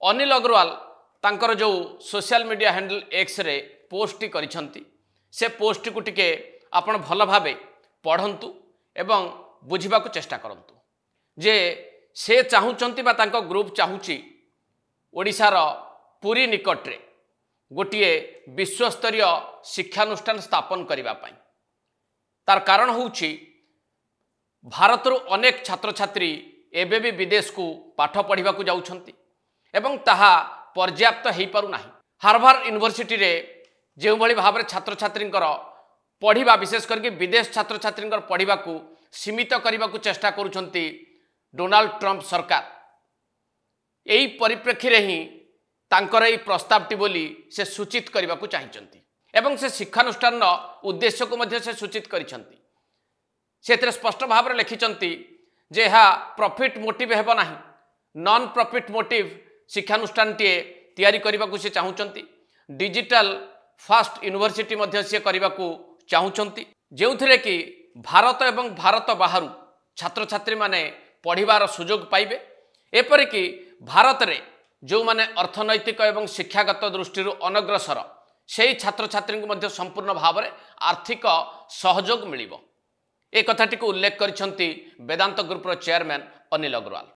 अनिल अग्रवाल तांकर जो social media handle X रे पोस्ट करिसंती से पोस्ट को टिके आपण भल भावे पढ़ंतु एवं बुझिबा को चेष्टा करंतु जे से चाहूचंती बा तांको ग्रुप चाहूची ओडिशार पुरी निकट रे गोटिए विश्वस्तरीय शिक्षानुष्ठान स्थापन करिबा पई। तार कारण होउची भारत रो अनेक छात्र छात्री एबे भी विदेश को पाठ पढ़िबा को जाउछंती एवं ताहा पर्याप्त हेई पारु नाही। हार्वर्ड यूनिवर्सिटी रे जेउ भली भाबरे छात्र छात्रींकर पढ़िबा विशेष करके विदेश छात्र छात्रींकर पढ़िबा को सीमित करने को चेष्टा करुछंती डोनाल्ड ट्रंप सरकार। यही परिप्रेक्षी रे ही तांकर एई प्रस्तावटी बोली से सूचित करने को चाहिए एवं से शिक्षानुष्ठान उद्देश्य को मध्य से सूचित करिसंती। से स्पष्ट भाव में लिखिंट जे यह प्रॉफिट मोटिव हेब नाही, नॉन प्रॉफिट मोटिव शिक्षानुष्ठान टे तैयारी करने को से चाहूचंती। डिजिटल फास्ट यूनिवर्सिटी मध्य से करने को चाहूचंती जो थे कि भारत एवं भारत बाहर छात्र छात्री माने पढ़िबार सुजोग पाइबे। एपरिक भारत रे जो माने अर्थनैतिक एवं शिक्षागत दृष्टि अनग्रसर से छात्र छात्री को मध्य संपूर्ण भाव में आर्थिक सहयोग मिलिबो। एक कथाटी को उल्लेख करिसंती वेदांत ग्रुप चेयरमैन अनिल अग्रवाल।